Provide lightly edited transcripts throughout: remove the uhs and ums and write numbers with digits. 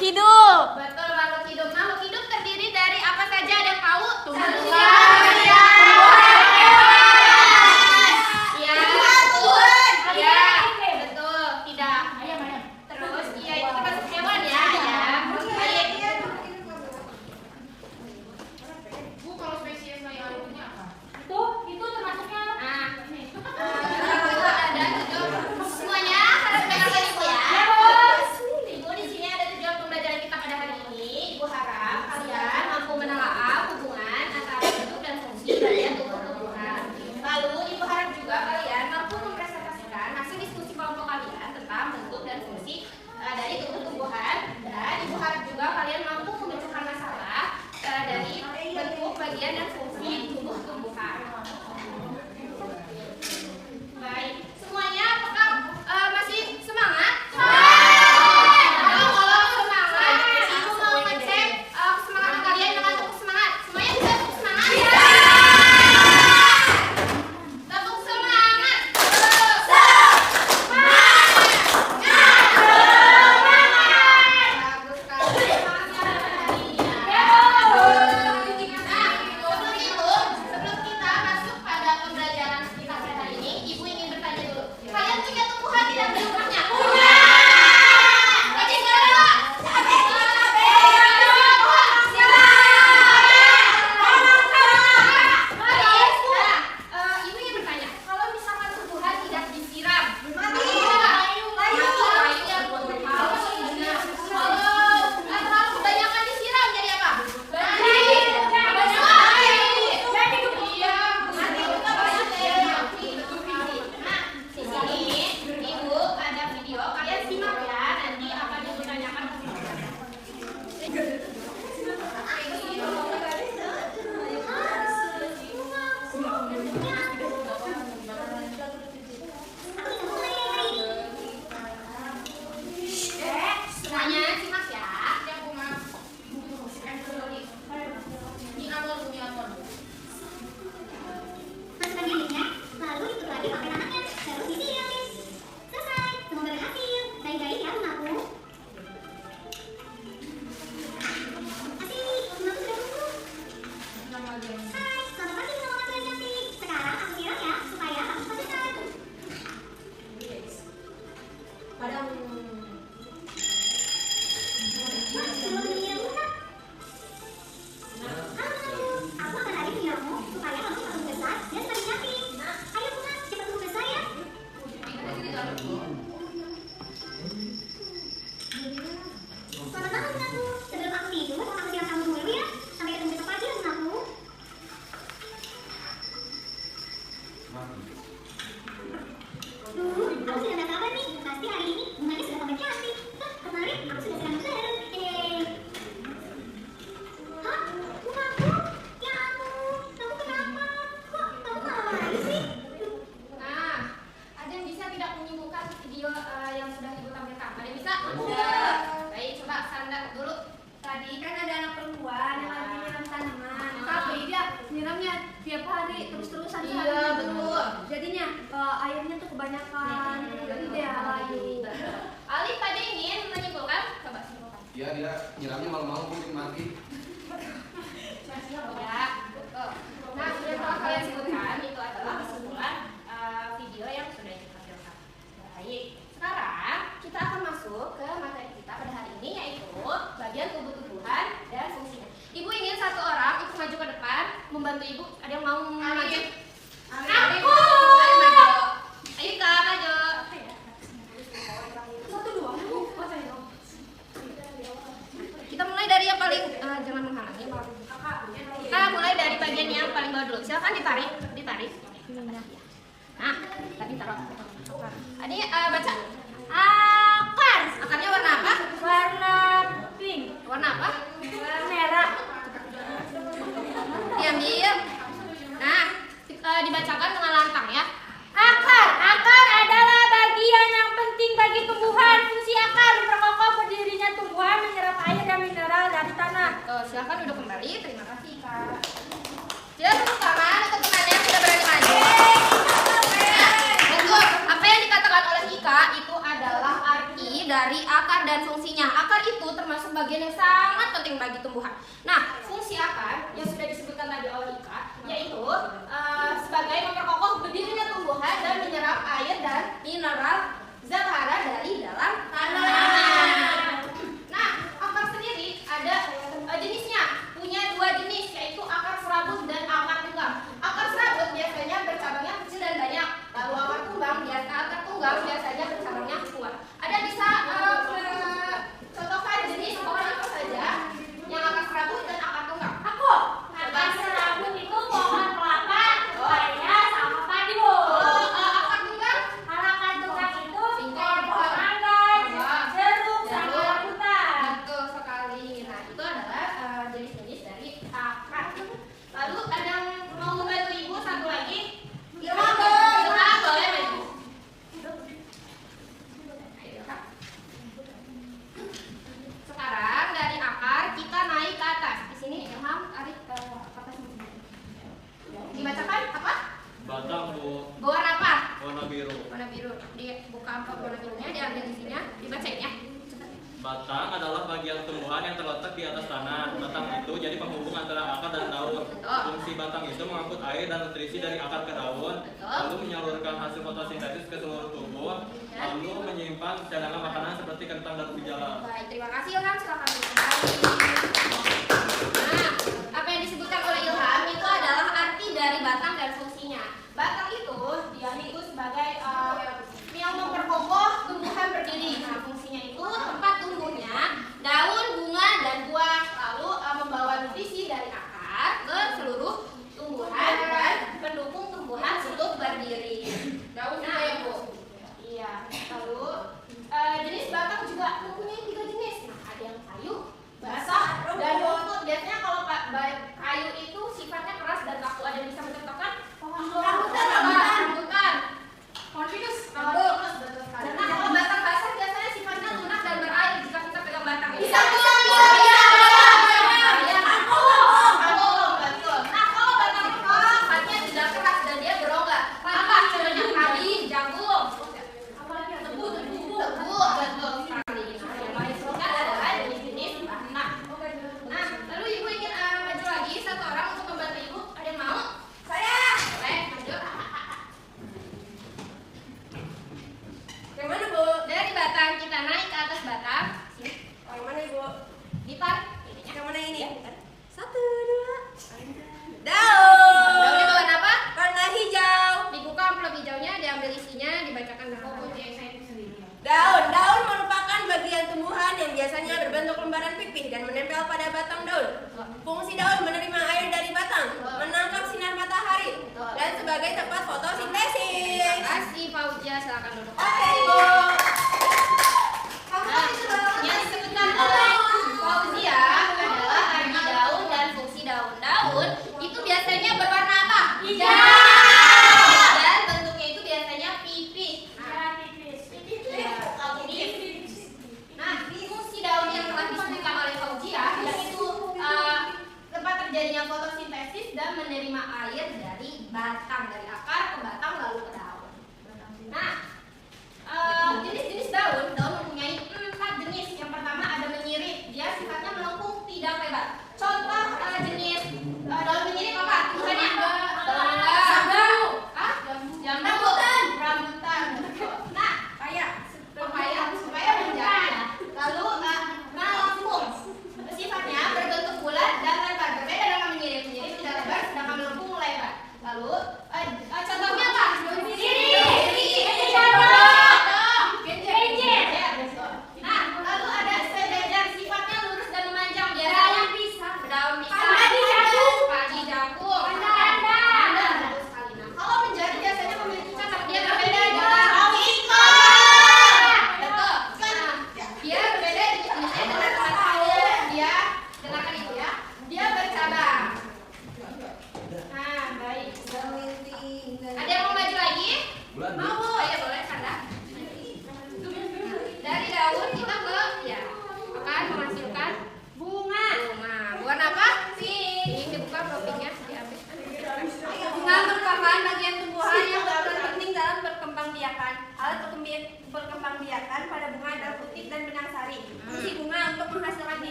hidup. Betul, makhluk hidup. Makhluk hidup terdiri dari apa saja? Ada yang tahu? Tumbuhan. Ya, betul. Ya, betul. Tidak. Terus, iya itu termasuk hewan ya. Ya. Baik. Bu, kalau spesies lain punya apa? Itu termasuknya. Nah, itu ada 7. Semuanya harus dengarkan Ibu ya. Ibu di sini ada 7 pembelajaran kita pada hari ini. Ibu harap kalian mampu menelaah hubungan antara bentuk dan fungsi dari tumbuh-tumbuhan. Lalu Ibu harap juga kalian mampu mempresentasikan hasil diskusi kelompok kalian tentang bentuk dan fungsi dari tumbuh-tumbuhan. Dan Ibu harap juga kalian mampu memecahkan masalah dari bentuk, bagian, dan fungsi tumbuh-tumbuhan. Baik, semuanya apakah masih semangat? Kalau semangat, Ibu mau ngecek kesemangan kalian dengan tepuk semangat. Semuanya bisa tepuk semangat? Iya. Tepuk semangat. Bagus sekali. Sebelum kita masuk pada pembelajaran kita pada hari ini, Ibu ingin bertanya dulu. Kalian punya tumbuhan tidak di rumahnya? Punya. Rajin gerak. Ibu ingin bertanya, kalau misalkan tumbuhan tidak disiram, mati. Kalau kebanyakan disiram jadi apa? Nah, di sini Ibu ada video, kalian simak ya, nanti akan Ibu tanyakan ke semuanya simak ya. Masukkan biliknya, lalu ditutup lagi pakai tangannya, terus disiram. Selesai, semoga berhasil. Baik-baik ya, bungaku. Asik, bungaku sudah tumbuh. Hai, selamat pagi bunga yang cantik. Sekarang aku siram ya, supaya kamu cepat besar. Mas, belum menyiram bunga. Halo bungaku, aku akan rajin menyirammu supaya kamu cepat tumbuh besar dan semakin cantik. Ayo bunga, cepat tumbuh besar ya. Selamat malam bungaku. Sebelum aku tidur, aku siram kamu dulu ya. Sampai ketemu besok pagi ya bungaku. Aku sudah gak sabar nih. Pasti hari ini bunganya sudah tambah cantik. Kemarin aku sudah siram baru. Hah? Bungaku? Ya ampun, kamu kenapa? Kok kamu marah sih? Nah, ada yang bisa tidak menyimpulkan video yang sudah Ibu tampilkan? Ada yang bisa? Baik, coba Sandra dulu. Tadi kan ada anak perempuan yang lagi nyiram tanaman, tapi dia nyiramnya tiap hari terus-terusan Iya, sehari. betul. Jadinya airnya tuh kebanyakan, jadi dia layu. Alif tadi ingin menyimpulkan? Coba simpulkan. Iya, dia nyiramnya malam-malam mungkin mati. Ya, betul. Nah, yang telah kalian sebutkan itu adalah kesimpulan video yang sudah Ibu tampilkan. Baik, sekarang kita akan masuk ke materi kita pada hari ini, yaitu bagian tumbuh-tumbuhan dan fungsinya. Ibu ingin satu orang ikut maju ke depan membantu Ibu. Ada yang mau maju? Aku. Ayo maju. Ayo Kak, maju. Kita mulai dari yang paling jangan menghalangi. Kita mulai dari bagian yang paling bawah dulu. Silakan ditarik. Nah, tadi taruh. Ini baca. Akar. Akarnya warna apa? Warna pink, Warna apa? merah. Diambil. Nah, dibacakan dengan lantang ya. Akar adalah bagian yang penting bagi tumbuhan. Fungsi akar memperkokoh berdirinya tumbuhan, menyerap air dan mineral dari tanah. Silakan duduk kembali. Terima kasih Kak. Tidak tepuk tangan untuk teman yang sudah berani maju. Betul. Apa yang dikatakan oleh Ika itu adalah arti dari akar dan fungsinya. Akar akar itu termasuk bagian yang sangat penting bagi tumbuhan. Nah, fungsi akar yang sudah disebutkan tadi oleh Ika, yaitu sebagai memperkokoh berdirinya tumbuhan dan menyerap air dan mineral zat hara dari dalam tanah. Nah, akar sendiri ada jenisnya, punya dua jenis, yaitu akar serabut dan akar tunggang. Akar serabut biasanya bercabangnya kecil dan banyak, lalu akar tunggang biasanya bercabangnya kuat. Ada bisa contohkan jenis pohon apa saja yang akar serabut dan akar tunggang? Aku. Akar serabut itu pohon kelapa, pepaya, sama padi, Bu. Akar tunggang? Kalau akar tunggang itu Singkong, pohon mangga, jeruk, sama Jeruk. rambutan. Betul sekali. Nah, itu adalah jenis-jenis dari akar. Lalu ada yang mau membantu Ibu satu lagi? Ilham boleh maju. Ayo, Kak. Sekarang dari akar kita naik ke atas. Di sini Ilham tarik ke atas. Dibacakan apa? Batang, Bu. Berwarna apa? Warna biru. Warna biru. Dibuka amplop warna birunya, diambil isinya, dibacain ya. Batang adalah bagian tumbuhan yang terletak di atas tanah. Batang itu jadi penghubung antara akar dan daun. Fungsi batang itu mengangkut air dan nutrisi dari akar ke daun, lalu menyalurkan hasil fotosintesis ke seluruh tubuh, lalu menyimpan cadangan makanan seperti kentang dan ubi jalar. Baik, terima kasih Ilham. Silakan dimulai. Nah, apa yang disebutkan oleh Ilham itu adalah arti dari batang dan fungsinya. Batang itu dia itu sebagai yang memperkokoh tumbuhan berdiri. Nah, fungsinya itu tempat tumbuhnya daun, bunga, dan buah, lalu membawa nutrisi dari akar ke seluruh tumbuhan dan mendukung tumbuhan untuk berdiri. Daun juga ya, Bu? Iya. Lalu jenis batang juga mempunyai 3 jenis. Nah, ada yang kayu, basah, dan rumput. Biasanya kalau kayu itu sifatnya keras dan kaku. Ada yang bisa mencontohkan? Rambutan. Pohon pinus. Betul sekali. Nah, kalau batang basah biasanya sifatnya lunak dan berair jika kita pegang batang. Bisa. Betul. Nah, kalau batang itu sifatnya tidak keras dan dia berongga. Apa? Contohnya padi, jagung. Tebu. Betul sekali. Nah, yang paling disebutkan adalah jenis-jenis batang. Nah, lalu Ibu ingin maju lagi satu orang untuk membantu Ibu. Ada yang mau? Saya. Boleh, maju. Yang mana, Bu? Dari batang kita naik ke atas batang. Sini. Yang mana, Ibu? Ditarik. Yang mana ini? 1, 2. Daun. Daunnya warna apa? Warna hijau. Dibuka amplop hijaunya, diambil isinya, dibacakan nama. Daun merupakan bagian tumbuhan yang biasanya berbentuk lembaran pipih dan menempel pada batang daun. Fungsi daun menerima air dari batang, menangkap sinar matahari, dan sebagai tempat fotosintesis. Terima kasih, Fauzia. Silakan duduk. Oke, Bu. Nah, yang disebutkan oleh Fauzia adalah arti daun dan fungsi daun. Daun itu biasanya berwarna apa? Hijau. Dan bentuknya itu biasanya pipih. Nah, fungsi daun yang telah disebutkan oleh Fauzia yaitu tempat terjadinya fotosintesis dan menerima air dari batang, dari akar ke batang lalu ke daun. Nah,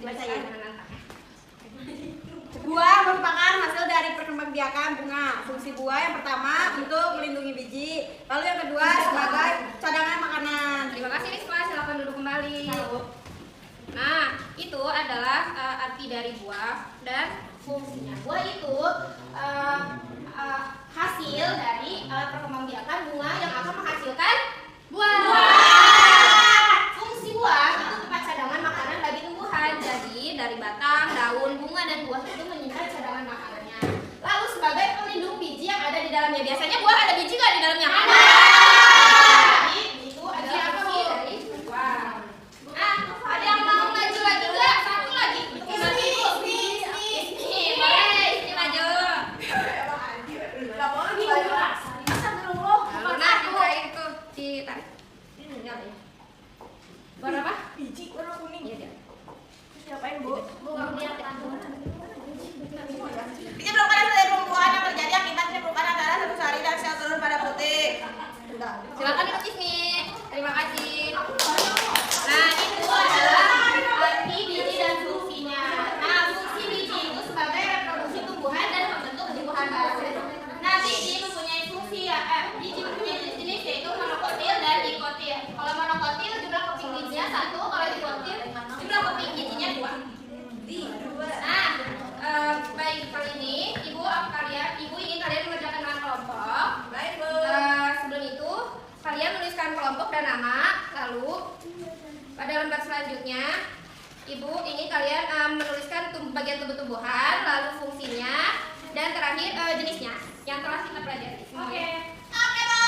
Bacain menantang. Buah merupakan hasil dari perkembangbiakan bunga. Fungsi buah yang pertama untuk melindungi biji, lalu yang kedua sebagai cadangan makanan. Terima kasih Risma, silakan duduk kembali. Nah, itu adalah arti dari buah dan fungsinya. Buah itu hasil dari perkembangbiakan bunga yang akan menghasilkan buah. Fungsi buah itu tempat cadangan makanan bagi tumbuhan. Jadi dari batang, daun, bunga dan buah itu menyimpan cadangan makanannya. Lalu sebagai pelindung biji yang ada di dalamnya. Biasanya buah ada biji nggak di dalamnya? Ada. Jadi itu adalah fungsi dari buah. Nah, ada yang mau maju lagi nggak? Satu lagi. Boleh, Ismi maju. Nah, ditarik itu, ditarik. Warna apa? Biji warna kuning. Iya, dia. Siapain, Bu? Biji merupakan hasil dari pembuahan yang terjadi akibat penyembuhan antara satu sari dan sel telur pada putih. Silakan ikut Ismi. Terima kasih. Nah, itu adalah arti biji dan fungsinya. Nah, fungsi biji itu sebagai reproduksi tumbuhan dan membentuk tumbuhan baru. Nah, biji mempunyai fungsi biji mempunyai jenis-jenis yaitu monokotil dan dikotil. Kalau monokotil jumlah keping bijinya 1, kalau dikotil jumlah keping bijinya 2. Nah, baik kali ini ibu ingin kalian mengerjakan dengan kelompok. Baik, Bu. Sebelum itu kalian menuliskan kelompok dan nama. Lalu pada lembar selanjutnya ibu ingin kalian menuliskan bagian tubuh-tubuhan, lalu fungsinya, dan terakhir jenisnya yang telah kita pelajari. Oke. Oke, Bu.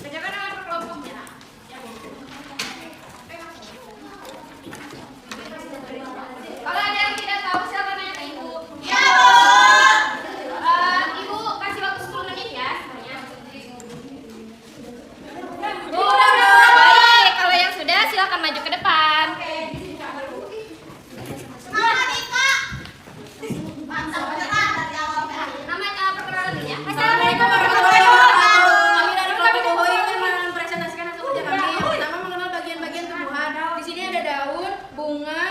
Kerjakan dengan kelompoknya. Kalau ada yang tidak tahu silakan nanya ke ibu. Ya, Bu. Ibu kasih waktu 10 menit ya semuanya. Baik, kalau yang sudah silakan maju ke depan. Semangat, Ika. Mantap beneran dari awal sampai akhir. Namanya perkenalan dulu ya. Assalamualaikum warahmatullahi wabarakatuh. Kami dari kelompok Bohoi ingin mempresentasikan hasil kerja kami. Yang pertama mengenal bagian-bagian tumbuhan. Di sini ada daun, bunga,